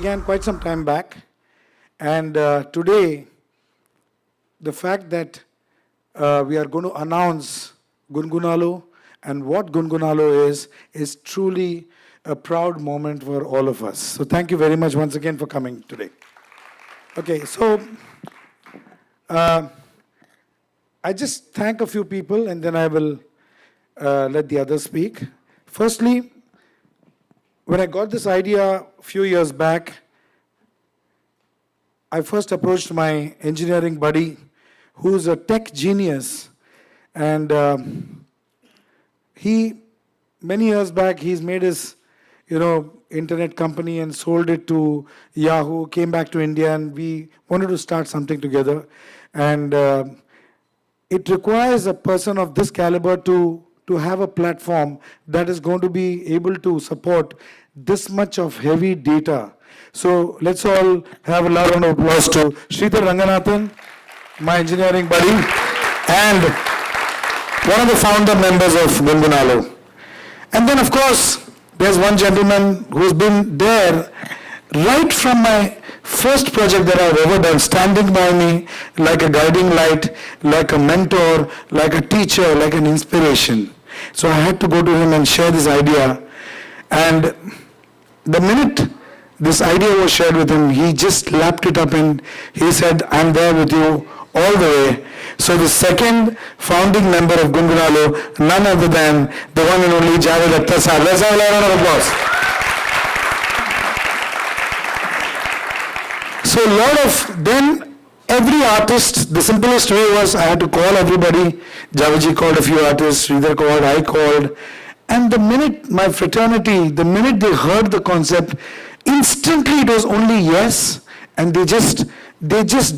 began quite some time back. And today, the fact that we are going to announce Goongoonalo and what Goongoonalo is truly a proud moment for all of us. So thank you very much once again for coming today. Okay, so I just thank a few people and then I will let the others speak. Firstly, when I got this idea a few years back, I first approached my engineering buddy, who's a tech genius, and many years back, he's made his, internet company and sold it to Yahoo, came back to India, and we wanted to start something together. And it requires a person of this caliber to have a platform that is going to be able to support this much of heavy data. So let's all have a loud round of applause to Sridhar Ranganathan, my engineering buddy, and one of the founder members of Goongoonalo. And then, of course, there's one gentleman who's been there right from my first project that I've ever done, standing by me like a guiding light, like a mentor, like a teacher, like an inspiration. So I had to go to him and share this idea. And the minute this idea was shared with him, he just lapped it up and he said, I'm there with you all the way. So the second founding member of Goongoonalo, none other than the one and only Javed Akhtar sir. Let's have a round of applause. So a lot of, then every artist, the simplest way was I had to call everybody. Javedji called a few artists, Sridhar called, I called. And the minute my fraternity, the minute they heard the concept, instantly it was only yes, and they just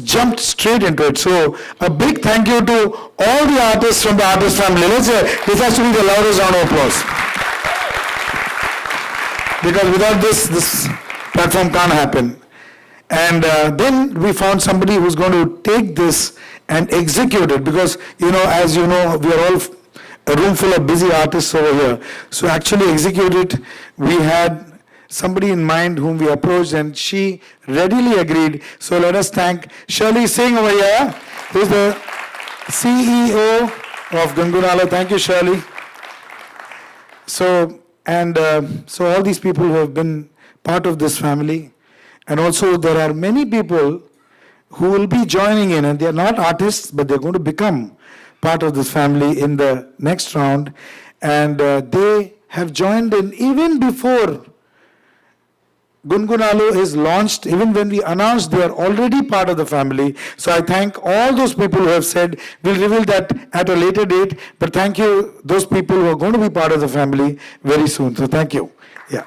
jumped straight into it. So a big thank you to all the artists from the artist family. Let's say this has to be the loudest round of applause. Because without this platform can't happen. And then we found somebody who's going to take this and execute it. Because, as you know, we are all a room full of busy artists over here. So actually execute it, we had somebody in mind whom we approached and she readily agreed. So let us thank Shirley Singh over here, who is the CEO of Goongoonalo. Thank you, Shirley. So all these people who have been part of this family, and also there are many people who will be joining in, and they are not artists, but they're going to become part of this family in the next round, and they have joined in even before Goongoonalo is launched. Even when we announced, they are already part of the family. So I thank all those people who have said, we'll reveal that at a later date, but thank you, those people who are going to be part of the family very soon. So thank you. Yeah.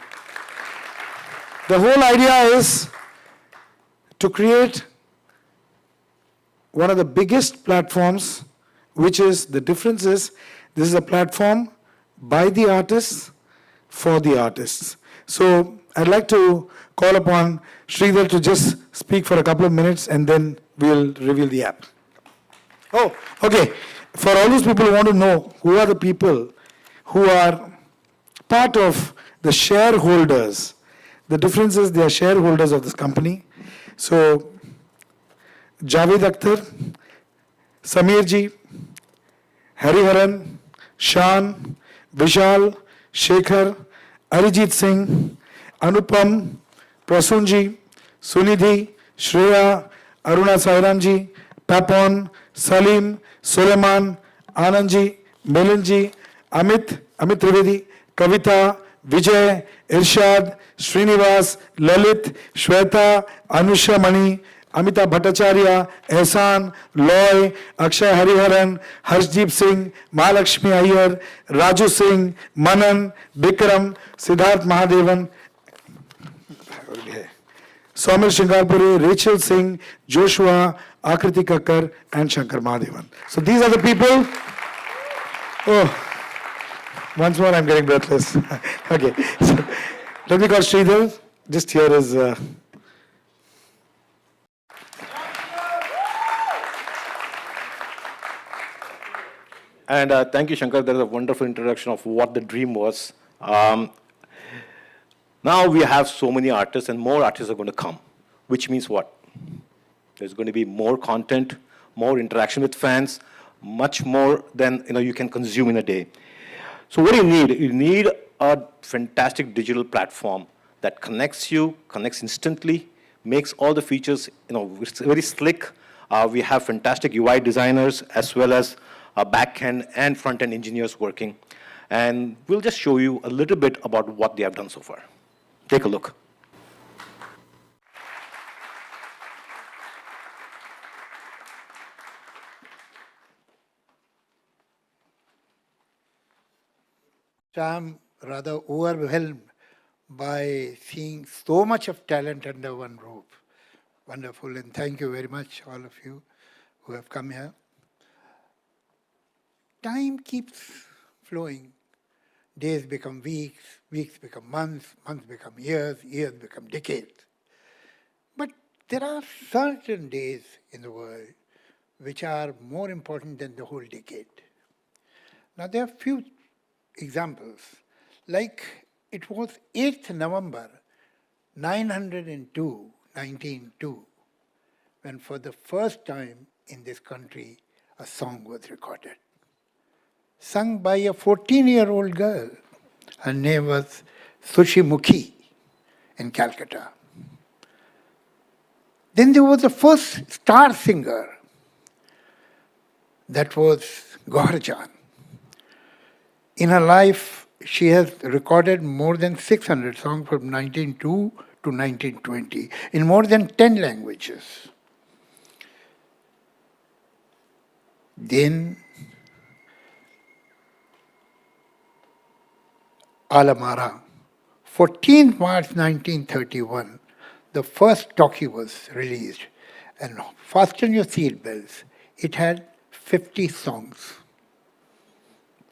The whole idea is to create one of the biggest platforms, which is, the difference is, this is a platform by the artists, for the artists. So I'd like to call upon Sridhar to just speak for a couple of minutes and then we'll reveal the app. Oh, okay. For all those people who want to know who are the people who are part of the shareholders, the difference is they are shareholders of this company. So, Javed Akhtar, Sameerji, Hariharan, Shan, Vishal, Shekhar, Arijit Singh, Anupam, Prasunji, Sunidhi, Shreya, Aruna Sairamji, Papon, Salim, Sulaiman, Anandji, Milanji, Amit Trivedi, Kavita, Vijay, Irshad, Srinivas, Lalit, Shweta, Anusha Mani, Amita Bhattacharya, Ehsan, Loy, Akshay Hariharan, Harshdeep Singh, Mahalakshmi Iyer, Raju Singh, Manan, Bikram, Siddharth Mahadevan, Saumil Shingarpuri, Rachel Singh, Joshua, Akriti Kakkar, and Shankar Mahadevan. So these are the people. Oh, once more I'm getting breathless. Okay, so let me call Sridhar. Just here is... And thank you, Shankar. That is a wonderful introduction of what the dream was. Now we have so many artists and more artists are going to come, which means what? There's going to be more content, more interaction with fans, much more than you can consume in a day. So what do you need? You need a fantastic digital platform that connects you, connects instantly, makes all the features, it's very slick. We have fantastic UI designers as well as back-end and front-end engineers working. And we'll just show you a little bit about what they have done so far. Take a look. I'm rather overwhelmed by seeing so much of talent under one roof. Wonderful, and thank you very much, all of you who have come here. Time keeps flowing. Days become weeks, weeks become months, months become years, years become decades. But there are certain days in the world which are more important than the whole decade. Now, there are few examples. Like it was 8th November 1902, when for the first time in this country a song was recorded. Sung by a 14-year-old girl. Her name was Sushi Mukhi in Calcutta. Then there was the first star singer. That was Goharjan. In her life, she has recorded more than 600 songs from 1902 to 1920 in more than 10 languages. Then Alamara, 14th March 1931, the first talkie was released. And fasten your seat belts. It had 50 songs.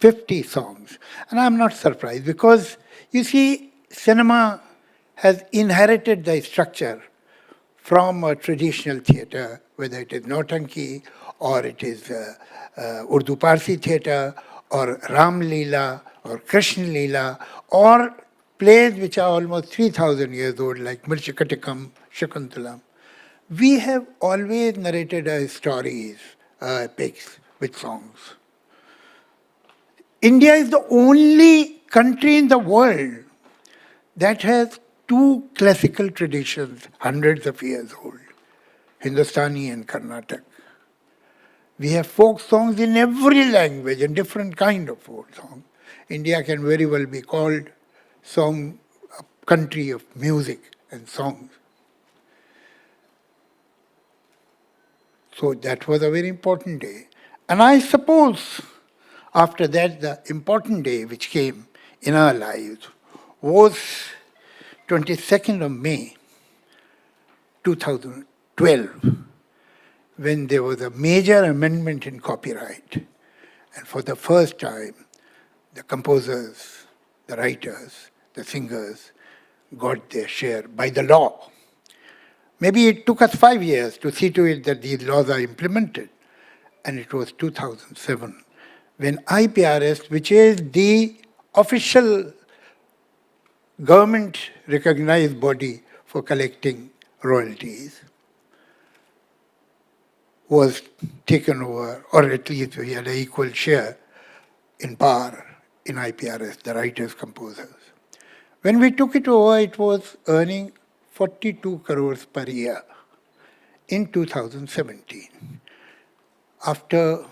50 songs. And I'm not surprised because, you see, cinema has inherited the structure from a traditional theatre, whether it is Nautanki or it is Urdu Parsi theatre or Ram Leela or Krishna Leela or plays which are almost 3,000 years old like Mirchakatikam, Shakuntalam. We have always narrated our stories, epics with songs. India is the only country in the world that has two classical traditions, hundreds of years old, Hindustani and Carnatic. We have folk songs in every language and different kind of folk song. India can very well be called a country of music and songs. So that was a very important day. And I suppose after that, the important day which came in our lives was 22nd of May, 2012, when there was a major amendment in copyright. And for the first time, the composers, the writers, the singers got their share by the law. Maybe it took us 5 years to see to it that these laws are implemented. And it was 2007 when iPRS, which is the official government-recognized body for collecting royalties, was taken over, or at least we had an equal share in power in iPRS, the writers, composers. When we took it over, it was earning 42 crores per year in 2017. After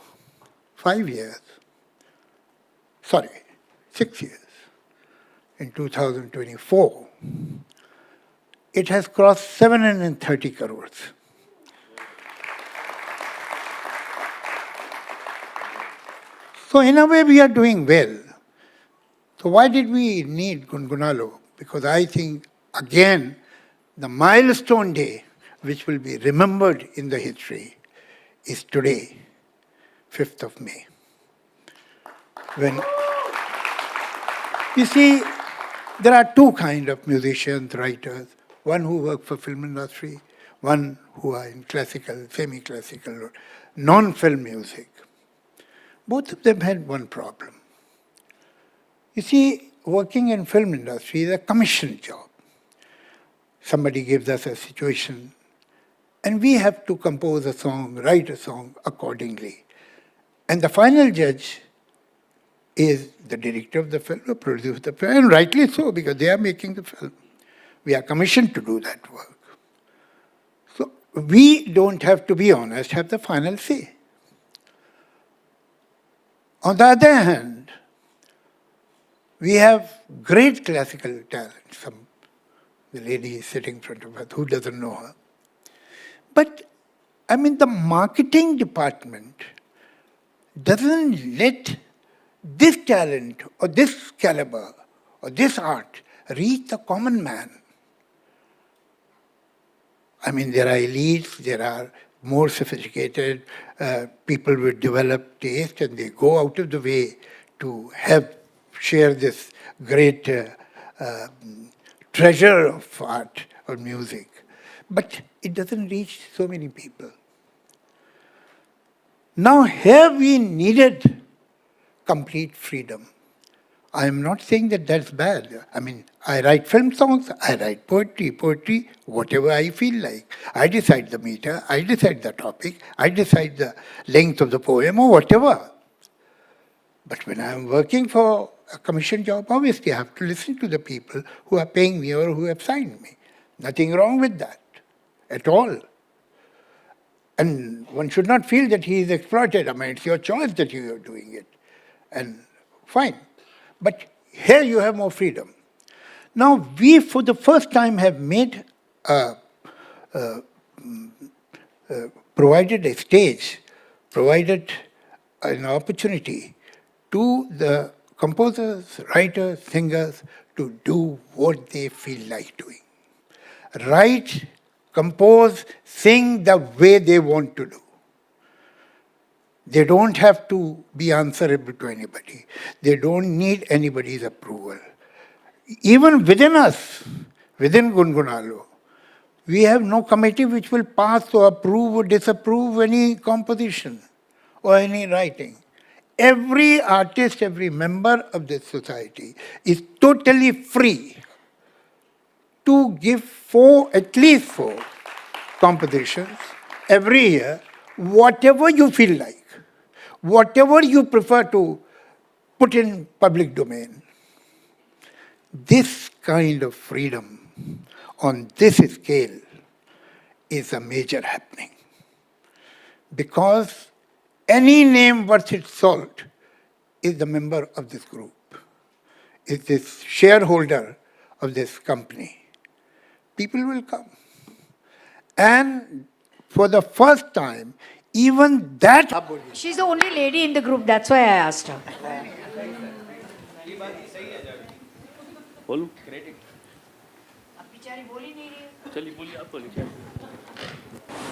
6 years, in 2024, it has crossed 730 crores. So in a way, we are doing well. So why did we need Goongoona? Because I think, again, the milestone day, which will be remembered in the history, is today, 5th of May. When, you see, there are two kinds of musicians, writers, one who work for film industry, one who are in classical, semi-classical, or non-film music. Both of them had one problem. You see, working in film industry is a commission job. somebody gives us a situation, and we have to compose a song, write a song accordingly. And the final judge is the director of the film, the producer of the film, and rightly so, because they are making the film. We are commissioned to do that work. So we don't have, to be honest, have the final say. On the other hand, we have great classical talent. The lady is sitting in front of us, who doesn't know her? But, I mean, the marketing department doesn't let this talent or this caliber or this art reach the common man. I mean, there are elites, there are more sophisticated people with developed taste, and they go out of the way to share this great treasure of art or music. But it doesn't reach so many people. Now, here we needed complete freedom. I am not saying that that's bad. I mean, I write film songs, I write poetry, whatever I feel like. I decide the meter, I decide the topic, I decide the length of the poem or whatever. But when I'm working for a commission job, obviously I have to listen to the people who are paying me or who have signed me. Nothing wrong with that at all. And one should not feel that he is exploited. I mean, it's your choice that you are doing it. And fine. But here you have more freedom. Now, we, for the first time, have provided a stage, provided an opportunity to the composers, writers, singers to do what they feel like doing. Write, compose, sing the way they want to do. They don't have to be answerable to anybody. They don't need anybody's approval. Even within us, within Goongoona, we have no committee which will pass or approve or disapprove any composition or any writing. Every artist, every member of this society is totally free to give at least four compositions every year, whatever you feel like, whatever you prefer to put in public domain. This kind of freedom on this scale is a major happening. Because any name worth its salt is the member of this group, is this shareholder of this company. People will come. And for the first time, even that... She's the only lady in the group, that's why I asked her.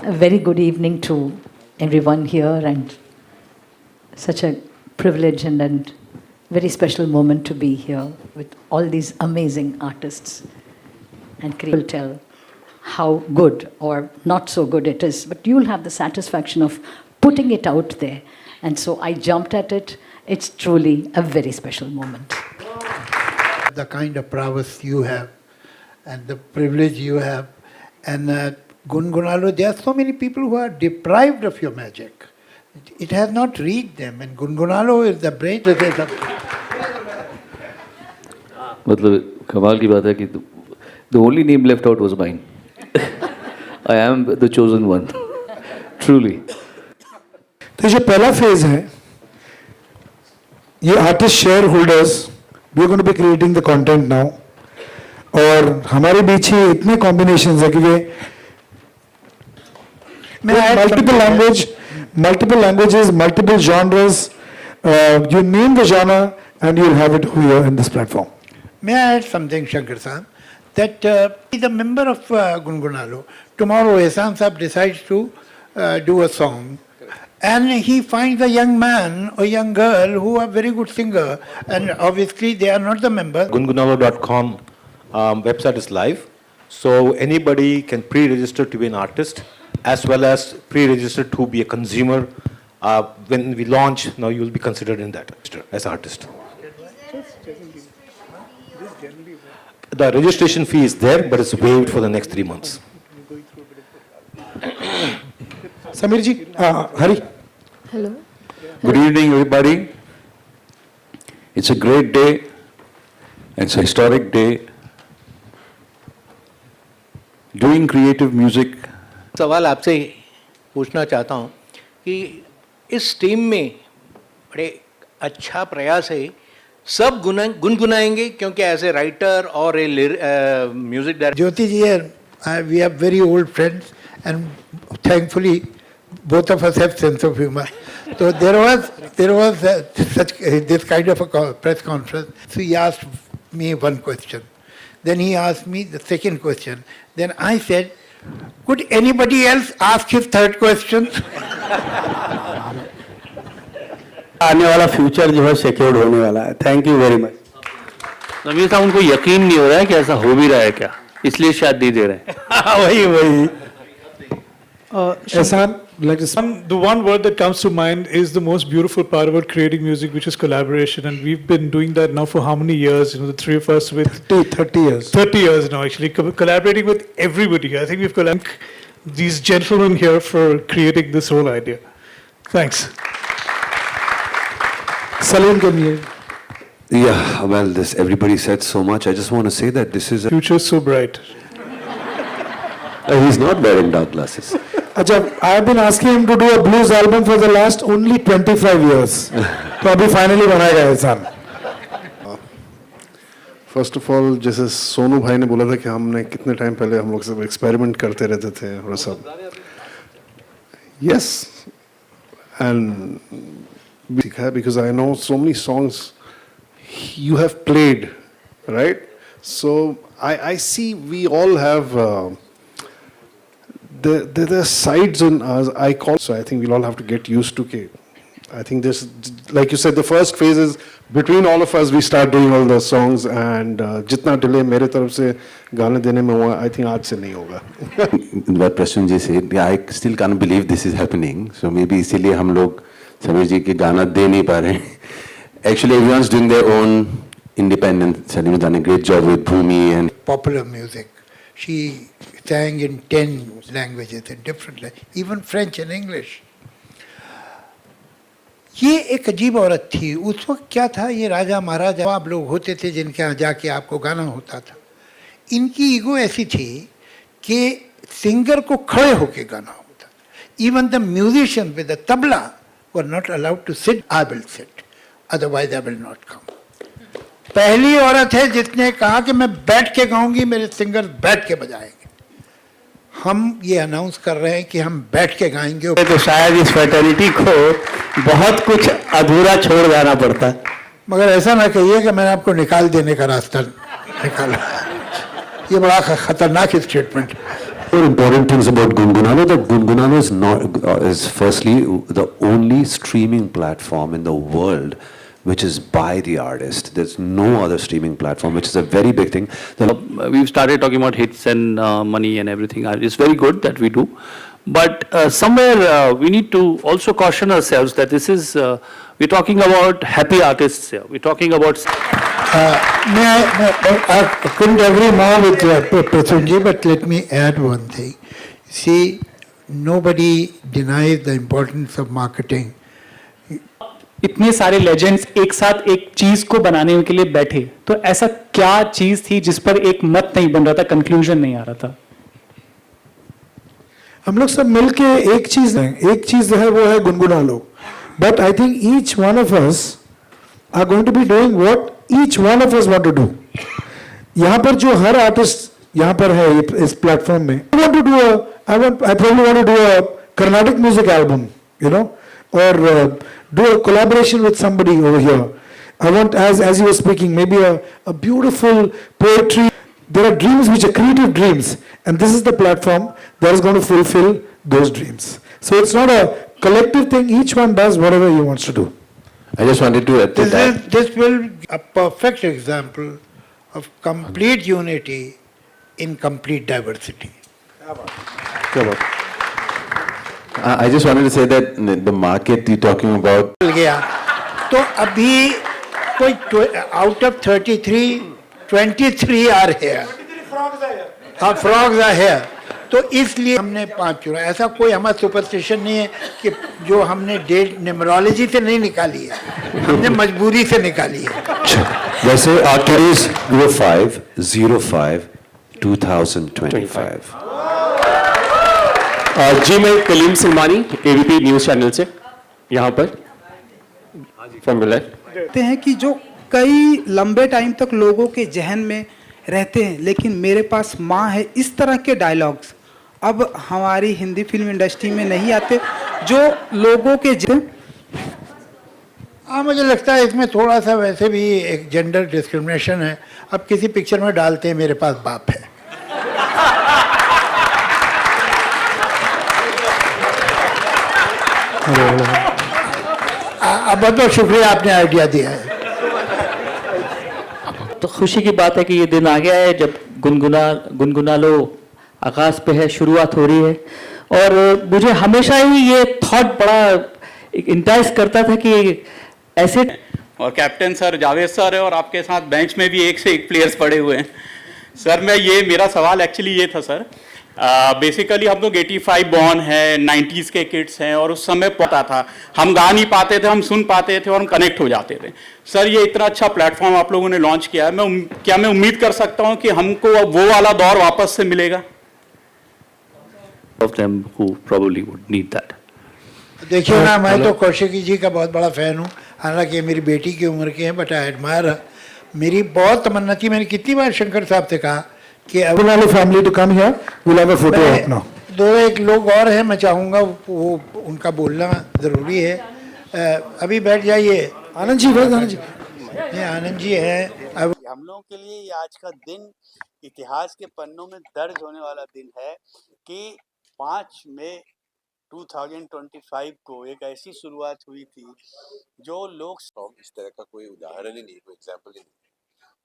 A very good evening to everyone here, and such a privilege and very special moment to be here with all these amazing artists. And will tell how good or not so good it is, but you'll have the satisfaction of putting it out there. And so I jumped at it. It's truly a very special moment. The kind of prowess you have and the privilege you have. And Goongoona, there are so many people who are deprived of your magic. It has not reached them, and Goongoona is the brain. मतलब कमाल की बात है कि the only name left out was mine. I am the chosen one, truly. तो जो पहला phase है, ये artist shareholders, we are going to be creating the content now, और हमारे बीच ही इतने कॉम्बिनेशंस है क्योंकि multiple languages, multiple genres. You name the genre, and you'll have it here in this platform. May I add something, Shankar Sahab? That the member of Goongoona, tomorrow Ehsan Sahab decides to do a song, and he finds a young man or young girl who are very good singer, and obviously they are not the members. Goongoona.com website is live, so anybody can pre-register to be an artist as well as pre-register to be a consumer. When we launch, now you will be considered in that as artist. the registration fee is there, but it's waived for the next 3 months. Samir ji, Hari. Hello. Good evening, everybody. It's a great day. It's a historic day. Doing creative music. सवाल आपसे पूछना चाहता हूँ कि इस team में बड़े अच्छा प्रयास है, सब गुनगुनाएंगे क्योंकि एज ए राइटर और a music director. Jyoti ji and we are very old friends, and thankfully both of us have sense of humor. So there was such this kind of a press conference. So he asked me one question, then he asked me the second question. Then I said, could anybody else ask his third question? आने वाला future जो है secured होने वाला है. Thank you very much. Sameer साहब, उनको यकीन नहीं हो रहा है कि ऐसा हो भी रहा है क्या, इसलिए शायद नहीं दे रहे हैं. वही Ehsan, like to The one word that comes to mind is the most beautiful part about creating music, which is collaboration. And we've been doing that now for how many years? You know, the three of us with 30 years. 30 years now, actually, collaborating with everybody. I think we've collaborated these gentlemen here for creating this whole idea. Thanks. Salim, can you? Yeah, well, this everybody said so much. I just want to say that this is Future so bright. he's not wearing dark glasses. Acha, I've been asking him to do a blues album for the last only 25 years. तो अभी finally बनाएगा एहसान. First of all, जैसे सोनू भाई ने बोला था कि हमने कितने टाइम पहले हम लोग सब एक्सपेरिमेंट करते रहते थे और सब. यस, एंड सीखा है because I know so many songs you have played, right? So I see we all have there are sides on us. I call, so I think we'll all have to get used to it. I think this, like you said, the first phase is between all of us. We start doing all the songs, and जितना delay मेरे तरफ से गाने देने में हुआ, I think आज से नहीं होगा. What Prasad ji said, I still can't believe this is happening. So maybe इसीलिए हम लोग समीर जी के गाना दे नहीं पा रहे. Actually, everyone's doing their own independent. Salim has done a great job with Bhumi and Popular music. She sang in 10 languages, in different languages, even French and English. ये एक अजीब औरत थी. उस वक्त क्या था, ये राजा महाराजा आप लोग होते थे जिनके यहाँ जाके आपको गाना होता था. इनकी ईगो ऐसी थी कि सिंगर को खड़े होके गाना होता. Even the musicians with the tabla were not allowed to sit. I will sit. Otherwise, I will not come. पहली औरत है जिसने कहा कि मैं बैठ के गाऊंगी, मेरे सिंगर बैठ के बजाएंगे. हम ये अनाउंस कर रहे हैं कि हम बैठ के गाएंगे. तो शायद इस फैटर्निटी को बहुत कुछ अधूरा छोड़ जाना पड़ता. मगर ऐसा ना कहिए कि मैंने आपको निकाल देने का रास्ता निकाला. ये बड़ा खतरनाक statement. One important things about Goongoona, that Goongoona is not is firstly the only streaming platform in the world which is by the artist. There's no other streaming platform, which is a very big thing. We've started talking about hits and money and everything. It's very good that we do. But somewhere we need to also caution ourselves that this is, we're talking about happy artists here. We're talking about... I couldn't agree more with Prasunji, but let me add one thing. See, nobody denies the importance of marketing. इतने सारे legends एक साथ एक चीज को बनाने के लिए बैठे, तो ऐसा क्या चीज थी जिस पर एक मत नहीं बन रहा था, कंक्लूजन नहीं आ रहा था? हम लोग सब मिलके एक चीज है वो है गुनगुना लो. But I think each one of us are going to be doing what each one of us want to do. यहाँ पर जो हर आर्टिस्ट यहाँ पर है इस प्लेटफॉर्म में, आई probably want to do a Carnatic music album, you know, or do a collaboration with somebody over here. I want, as you were speaking, maybe a beautiful poetry. There are dreams which are creative dreams, and this is the platform that is going to fulfill those dreams. So it's not a collective thing. Each one does whatever he wants to do. I just wanted to add to that. This will be a perfect example of complete unity in complete diversity. I just wanted to say that the market you're talking about. तो अभी कोई out of 33, 23 are here, हाँ frogs are here, तो इसलिए हमने 5 चुना। ऐसा कोई हमारा सुपरस्टिशन नहीं है कि जो हमने डेट न्यूमरोलॉजी से नहीं निकाली है, हमने मजबूरी से निकाली है। वैसे आर्टरीज 05/05/2025। जी मैं Kaleem Salmani ABP news channel से यहाँ पर कहते हैं कि जो कई लंबे टाइम तक लोगों के जहन में रहते हैं, लेकिन मेरे पास माँ है, इस तरह के डायलॉग्स अब हमारी हिंदी फिल्म इंडस्ट्री में नहीं आते, जो लोगों के हाँ मुझे लगता है इसमें थोड़ा सा वैसे भी एक जेंडर डिस्क्रिमिनेशन है। अब किसी पिक्चर में डालते हैं मेरे पास बाप है, अब बहुत शुक्रिया आपने आइडिया दिया है। तो खुशी की बात है कि ये दिन आ गया है जब गुनगुना लो आकाश पे है, शुरुआत हो रही है। और मुझे हमेशा ही ये थॉट बड़ा इंटाइस करता था कि ऐसे, और कैप्टन सर जावेद सर है और आपके साथ बेंच में भी एक से एक प्लेयर्स पड़े हुए हैं सर। मेरा सवाल एक्चुअली ये था सर, बेसिकली हम लोग 85 बॉर्न है, 90s के किड्स हैं और उस समय पता था, हम गा नहीं पाते थे, हम सुन पाते थे और हम कनेक्ट हो जाते थे। सर ये इतना अच्छा प्लेटफॉर्म आप लोगों ने लॉन्च किया है, क्या मैं उम्मीद कर सकता हूं कि हमको वो वाला दौर वापस से मिलेगा? Of them who probably would need that. देखिए ना, मैं तो कौशिकी जी का बहुत बड़ा फ़ैन हूँ, हालांकि मेरी बेटी की उम्र के हैं, बट आई एडमायर। मेरी बहुत तमन्ना थी, मैंने कितनी बार शंकर साहब से कहा कि family to come here, will have a photo of now. 2-1 लोग और हैं, मैं चाहूँगा वो उनका बोलना ज़रूरी है। अभी बैठ जाइए आनंद जी, आनंद जी, ये आनंद जी हैं। अब हम लोगों के लिए ये आज का दिन इतिहास के पन्नों में दर्ज होने वाला दिन है कि 5 मई 2025 को एक ऐसी शुरुआत हुई थी जो लोग इस तरह का कोई उदाहरण ही नहीं, कोई एग्जाम्पल ही नहीं,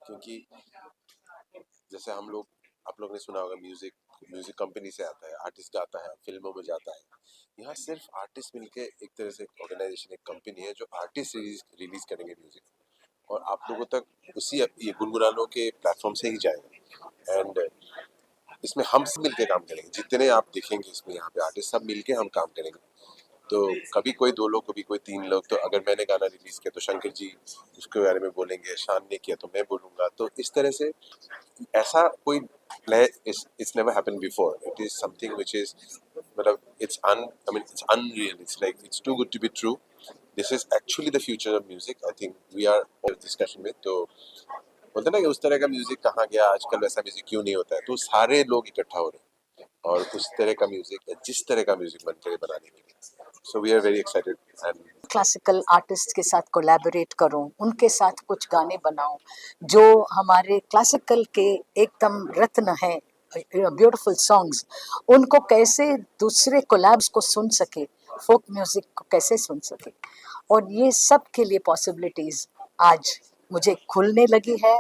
क्योंकि जैसे हम लोग, आप लोग ने सुना होगा, म्यूजिक कंपनी से आता है, आर्टिस्ट गाता है, फिल्मों में जाता है। यहाँ सिर्फ आर्टिस्ट मिलके एक तरह से ऑर्गेनाइजेशन, एक कंपनी है जो आर्टिस्ट रिलीज करेंगे म्यूजिक, और आप लोगों तक उसी ये गुनगुना लो के प्लेटफॉर्म से ही जाएगा। एंड इसमें हम सब मिलके काम करेंगे, जितने आप देखेंगे इसमें यहाँ पे आर्टिस्ट सब मिलके हम काम करेंगे। तो कभी कोई 2 लोग, कभी कोई 3 लोग। तो अगर मैंने गाना रिलीज किया तो शंकर जी उसके बारे में बोलेंगे, शान ने किया तो मैं बोलूँगा। तो इस तरह से ऐसा कोई it's never happened before. It is something which is, मतलब it's unreal. It's like it's too good to be true. This is actually the future of music. I think we are all discussion में, तो बोलते ना कि उस तरह का music कहाँ गया, आजकल वैसा म्यूजिक क्यों नहीं होता है। तो सारे लोग इकट्ठा हो रहे हैं और उस तरह का म्यूजिक, जिस तरह का म्यूजिक बनकर बनाने के लिए। So we are very excited and classical artist के साथ कोलैबोरेट करूं, उनके साथ कुछ गाने बनाऊं जो हमारे क्लासिकल के एकदम रत्न हैं, ब्यूटीफुल सॉन्ग्स, उनको कैसे दूसरे कोलैब्स को सुन सके, फोक म्यूजिक को कैसे सुन सके। और ये सब के लिए पॉसिबिलिटीज़ आज मुझे खुलने लगी है।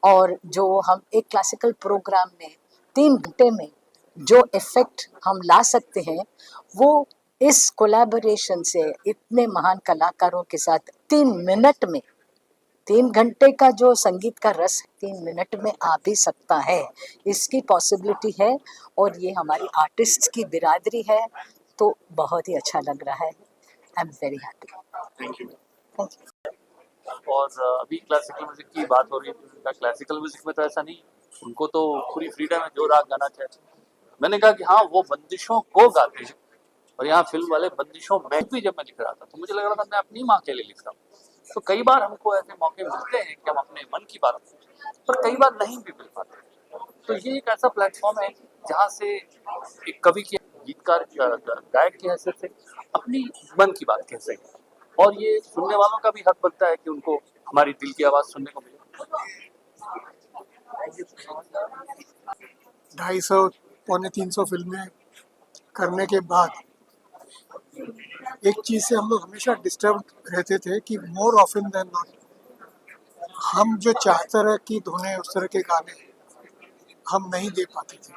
और जो हम एक क्लासिकल प्रोग्राम में 3 घंटे में जो इफ़ेक्ट हम ला सकते हैं, वो इस कोलैबोरेशन से इतने महान कलाकारों के साथ 3 मिनट में, 3 घंटे का जो संगीत का रस 3 मिनट में आ भी सकता है, इसकी पॉसिबिलिटी है। और ये हमारी आर्टिस्ट की बिरादरी है, तो बहुत ही अच्छा लग रहा है। I am very happy. Thank you. और अभी क्लासिकल म्यूजिक की बात हो रही है, क्लासिकल म्यूजिक में तो ऐसा नहीं, उनको तो पूरी फ्रीडम है जो राग गाना चाहे। मैंने कहा कि हाँ वो बंदिशों को गाते हैं, और यहाँ फिल्म वाले बंदिशों में भी जब मैं लिख रहा था तो मुझे लग रहा था मैं अपनी माँ के लिए लिख रहा हूँ। तो कई बार हमको ऐसे मौके मिलते हैं कि हम अपने मन की बात करें, पर कई बार नहीं भी मिल पाते। तो ये एक ऐसा प्लेटफॉर्म है जहाँ से एक कवि की, गीतकार, गायक की हैसियत से अपनी मन की बात कह सकें, और ये सुनने वालों का भी हक बनता है कि उनको हमारी दिल की आवाज़ सुनने को मिले। 250-300 फिल्में करने के बाद एक चीज़ से हम लोग हमेशा डिस्टर्ब रहते थे कि मोर ऑफन देन नॉट हम जो चाहते रहे कि धुनें, उस तरह के गाने हम नहीं दे पाते थे।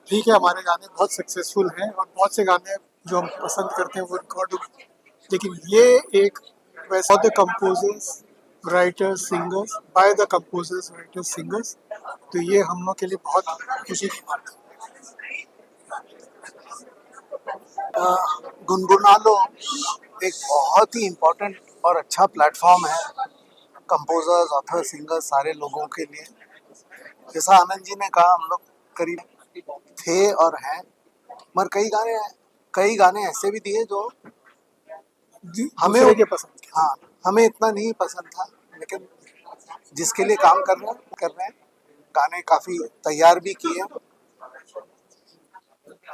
ठीक है, हमारे गाने बहुत सक्सेसफुल हैं और बहुत से गाने जो हम पसंद करते हैं वो रिकॉर्ड, लेकिन ये एक वैसा the composers writers singers, by the composers writers singers, तो ये हम लोग के लिए बहुत खुशी की बात है। गुनगुना लो एक बहुत ही इम्पोर्टेंट और अच्छा प्लेटफॉर्म है कंपोजर्स, ऑथर, सिंगर्स सारे लोगों के लिए। जैसा आनंद जी ने कहा, हम लोग करीब थे और हैं, मगर कई गाने ऐसे भी दिए जो हमें पसंद, हाँ, हमें इतना नहीं पसंद था, लेकिन जिसके लिए काम कर रहे हैं, गाने काफी तैयार भी किए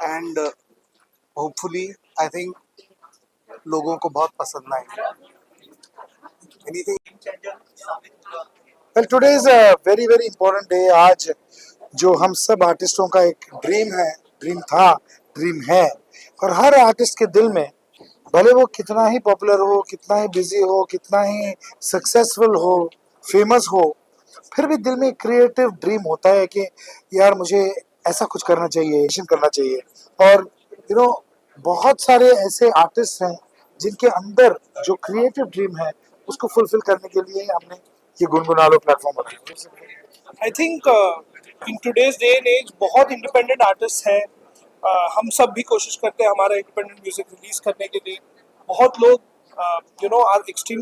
एंड होपफुली आई थिंक लोगों को बहुत पसंद आएगा। Well, today is a very very important day. आज जो हम सब आर्टिस्टों का एक ड्रीम है, ड्रीम था, ड्रीम है, और हर आर्टिस्ट के दिल में, भले वो कितना ही पॉपुलर हो, कितना ही बिजी हो, कितना ही सक्सेसफुल हो, फेमस हो, फिर भी दिल में क्रिएटिव ड्रीम होता है कि यार मुझे ऐसा कुछ करना चाहिए। और बहुत सारे ऐसे आर्टिस्ट हैं जिनके अंदर जो क्रिएटिव ड्रीम है उसको फुलफिल करने के लिए हमने ये गुनगुना लो प्लेटफॉर्म बनाया। I think in today's day and age बहुत इंडिपेंडेंट आर्टिस्ट हैं। हम सब भी कोशिश करते हैं हमारा इंडिपेंडेंट म्यूजिक रिलीज करने के लिए। बहुत लोग आर एक्सट्रीम,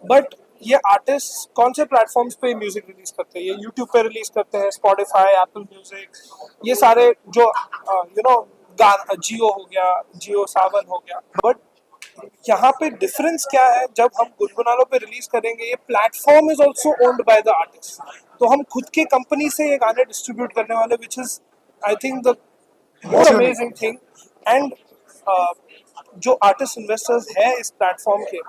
बट ये आर्टिस्ट कौन से प्लेटफॉर्म्स पे म्यूजिक रिलीज करते हैं? ये यूट्यूब पे रिलीज करते हैं, स्पॉटिफाई, एप्पल म्यूजिक, ये सारे जो जियो हो गया, जियो सावन हो गया। बट यहाँ पे डिफरेंस क्या है? जब हम गुनगुनालो पे रिलीज करेंगे, ये platform is also owned by the artist, तो हम खुद के कंपनी से ये गाने डिस्ट्रीब्यूट करने वाले, which is I think the more amazing thing. And जो आर्टिस्ट इन्वेस्टर्स हैं इस प्लेटफॉर्म के,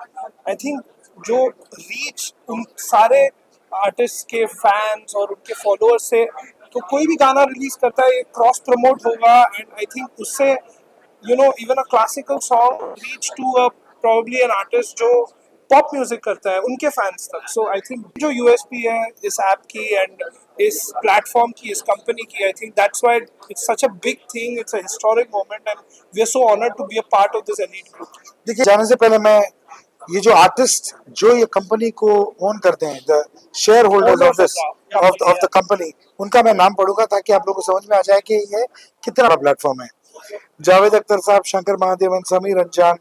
आई थिंक जो रीच उन सारे आर्टिस्ट के फैंस और उनके फॉलोअर्स से, तो कोई भी गाना रिलीज करता है ये क्रॉस प्रमोट होगा, एंड आई थिंक उससे even a classical song reach to a probably an artist जो pop music करता है, उनके fans तक। So I think जो USP है इस ऐप की एंड इस प्लेटफॉर्म की, इस कंपनी की, I think that's why it's such a big thing, it's a historic moment and we are so honored to be a part of this elite group. देखिए, जाने से पहले मैं ये जो आर्टिस्ट जो ये कंपनी को ओन करते हैं, the share holders of the company, उनका मैं नाम पढ़ूंगा ताकि आप लोगों को समझ में आ जाए कि ये कितना बड़ा प्लेटफॉर्म है। जावेद अख्तर साहब, शंकर महादेवन, समीर रंजान,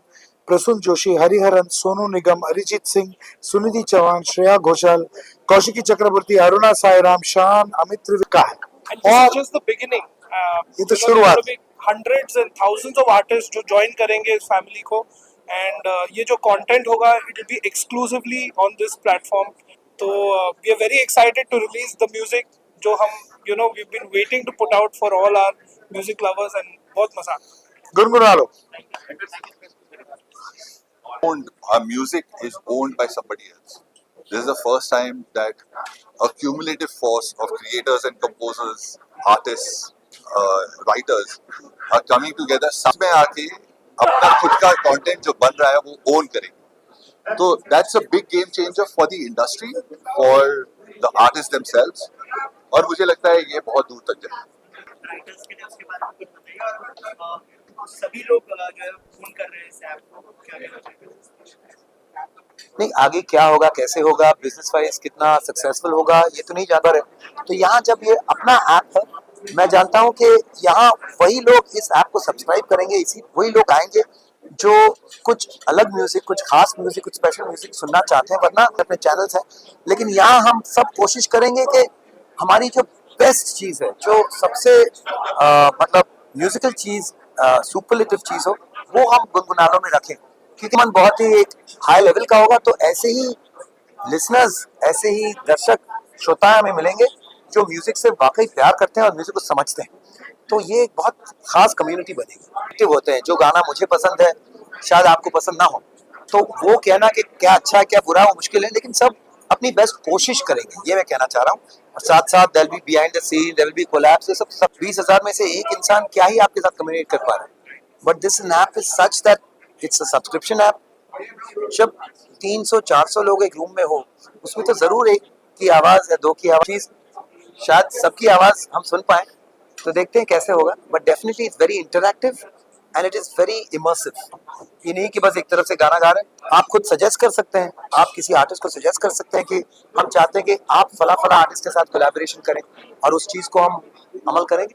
प्रसून जोशी, हरिहरन, सोनू निगम, अरिजीत सिंह, सुनिधि चौहान, श्रेया घोषाल, कौशिकी चक्रवर्ती, अरुणा साईराम, शान, अमित त्रिवेदी है। और just the beginning, ये तो शुरुआत। hundreds and thousands of artists जो ज्वाइन करेंगे इस फैमिली को, एंड ये जो कंटेंट होगा it will be exclusively on this platform. तो we are very excited to release the music जो हम we've been waiting to put out for all our music lovers, and बहुत मजा। गुनगुना लो। Our music is owned by somebody else. This is the first time that a cumulative force of creators and composers, artists, writers are coming together. साथ में आके अपना खुद का content जो बन रहा है वो own करेंगे। तो that's a big game changer for the industry, for the artists themselves. और मुझे लगता है ये बहुत दूर तक जाएगा। सभी लोग जो है फोन कर रहे हैं इस ऐप को, क्या कहना चाहिए? नहीं, आगे क्या होगा, कैसे होगा, बिजनेस वाइज कितना सक्सेसफुल होगा, ये तो नहीं जानता है। तो यहाँ जब ये अपना ऐप है, मैं जानता हूँ कि यहाँ वही लोग इस ऐप को सब्सक्राइब करेंगे, वही लोग आएंगे जो कुछ अलग म्यूजिक, कुछ खास म्यूजिक, कुछ स्पेशल म्यूजिक सुनना चाहते हैं। वरना अपने चैनल्स हैं, लेकिन यहाँ हम सब कोशिश करेंगे कि हमारी जो बेस्ट चीज़ है, जो सबसे मतलब म्यूजिकल चीज़, सुपरलेटिव चीज़ हो, वो हम गुनगुनालों में रखें, क्योंकि मन बहुत ही एक हाई लेवल का होगा। तो ऐसे ही लिसनर्स, ऐसे ही दर्शक, श्रोता हमें मिलेंगे जो म्यूजिक से वाकई प्यार करते हैं और म्यूजिक को समझते हैं। तो ये एक बहुत खास कम्युनिटी बनेगी। एक्टिव होते हैं, जो गाना मुझे पसंद है शायद आपको पसंद ना हो, तो वो कहना कि क्या अच्छा है क्या बुरा है वो मुश्किल है, लेकिन सब अपनी बेस्ट कोशिश करेंगे, ये मैं कहना चाह रहा हूँ। और साथ साथ there will be behind the scene, there will be collapse, ये सब 20,000 में से एक इंसान क्या ही आपके साथ कम्युनिकेट कर पा रहा है। But this app is such that it's a subscription app. जब 300-400 लोग एक रूम में हो, उसमें तो जरूर एक की आवाज या दो की आवाज, शायद सबकी आवाज हम सुन पाए, तो देखते हैं कैसे होगा। But definitely it's very interactive and it is very immersive. ये नहीं कि बस एक तरफ से गाना गा रहे हैं, आप खुद सजेस्ट कर सकते हैं, आप किसी आर्टिस्ट को सजेस्ट कर सकते हैं कि हम चाहते हैं कि आप फला फला आर्टिस्ट के साथ कोलैबोरेशन करें और उस चीज को हम अमल करेंगे।